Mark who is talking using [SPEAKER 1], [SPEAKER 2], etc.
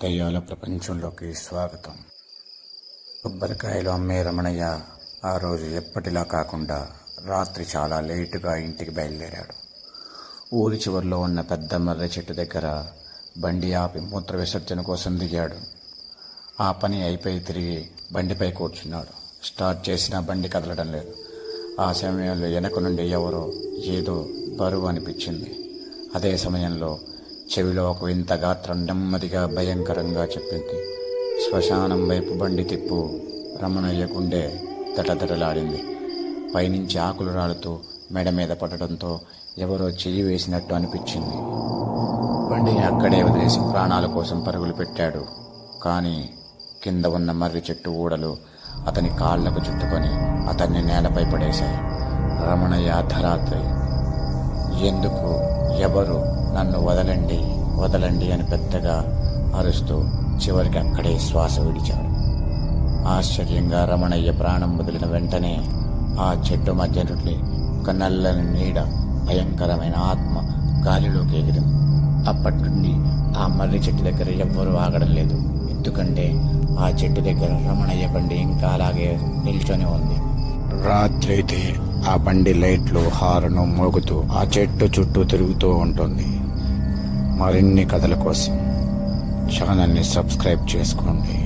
[SPEAKER 1] దయ్యాల ప్రపంచంలోకి స్వాగతం. కొబ్బరికాయలు అమ్మే రమణయ్య ఆ రోజు ఎప్పటిలా కాకుండా రాత్రి చాలా లేటుగా ఇంటికి బయలుదేరాడు. ఊరి చివరిలో ఉన్న పెద్ద మర్రి చెట్టు దగ్గర బండి ఆపి మూత్ర విసర్జన కోసం దిగాడు. ఆ పని అయిపోయి తిరిగి బండిపై కూర్చున్నాడు. స్టార్ట్ చేసినా బండి కదలడం లేదు. ఆ సమయంలో వెనక నుండి ఎవరో ఏదో బరువు అనిపించింది. అదే సమయంలో చెవిలో ఒక వింత గాత్రం నెమ్మదిగా భయంకరంగా చెప్పింది, శ్మశానం వైపు బండి తిప్పు. రమణయ్య గుండె దటదటలాడింది. పైనుంచి ఆకులు రాలుతూ మెడ మీద పడటంతో ఎవరో చెయ్యి వేసినట్టు అనిపించింది. బండిని అక్కడే వదిలేసి ప్రాణాల కోసం పరుగులు పెట్టాడు. కానీ కింద ఉన్న మర్రి చెట్టు ఊడలు అతని కాళ్లకు చుట్టుకొని అతన్ని నేలపై పడేశాయి. రమణయ్య అర్ధరాత్రి ఎందుకు, ఎవరు, నన్ను వదలండి వదలండి అని పెద్దగా అరుస్తూ చివరికి అక్కడే శ్వాస విడిచాడు. ఆశ్చర్యంగా రమణయ్య ప్రాణం వదిలిన వెంటనే ఆ చెట్టు మధ్య నుండి ఒక నల్లని నీడ, భయంకరమైన ఆత్మ గాలిలోకి ఎగిరింది. అప్పటి నుండి ఆ మర్రి చెట్టు దగ్గర ఎవ్వరూ ఆగడం లేదు. ఎందుకంటే ఆ చెట్టు దగ్గర రమణయ్య బండి ఇంకా అలాగే నిల్చొని ఉంది. రాత్రి అయితే ఆ బండి లైట్లు హారను మోగుతూ ఆ చెట్టు చుట్టూ తిరుగుతూ ఉంటుంది. మరిన్ని కథల కోసం ఛానల్ని సబ్స్క్రైబ్ చేసుకోండి.